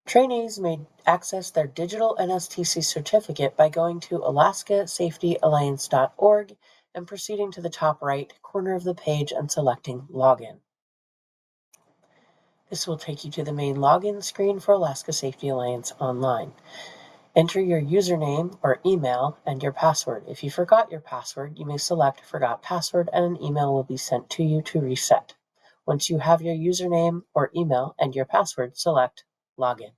Trainees may access their digital NSTC certificate by going to ASAOnline.org and proceeding to the top right corner of the page and selecting Login. This will take you to the main login screen for Alaska Safety Alliance Online. Enter your username or email and your password. If you forgot your password, you may select Forgot Password and an email will be sent to you to reset. Once you have your username or email and your password, select Login.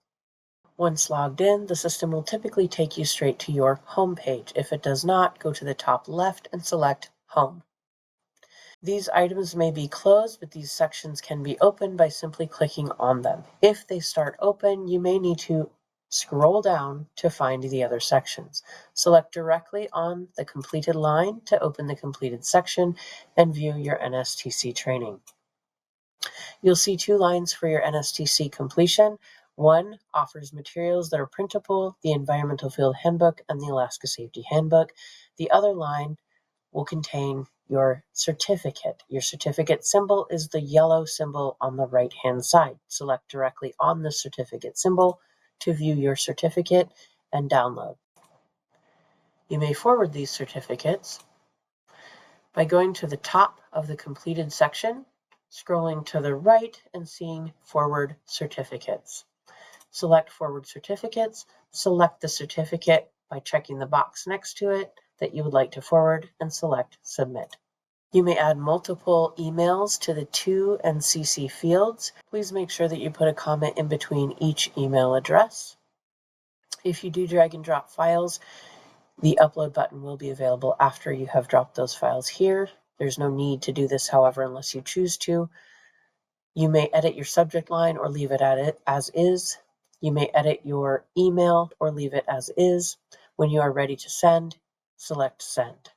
Once logged in, the system will typically take you straight to your home page. If it does not, go to the top left and select Home. These items may be closed, but these sections can be opened by simply clicking on them. If they start open, you may need to scroll down to find the other sections. Select directly on the completed line to open the completed section and view your NSTC training. You'll see two lines for your NSTC completion. One offers materials that are printable, the Environmental Field Handbook and the Alaska Safety Handbook. The other line will contain your certificate. Your certificate symbol is the yellow symbol on the right-hand side. Select directly on the certificate symbol to view your certificate and download. You may forward these certificates by going to the top of the completed section, scrolling to the right and seeing Forward Certificates. Select Forward Certificates, select the certificate by checking the box next to it that you would like to forward and select Submit. You may add multiple emails to the To and CC fields. Please make sure that you put a comment in between each email address. If you do drag and drop files, the upload button will be available after you have dropped those files here. There's no need to do this, however, unless you choose to. You may edit your subject line or leave it as is. You may edit your email or leave it as is. When you are ready to send, select Send.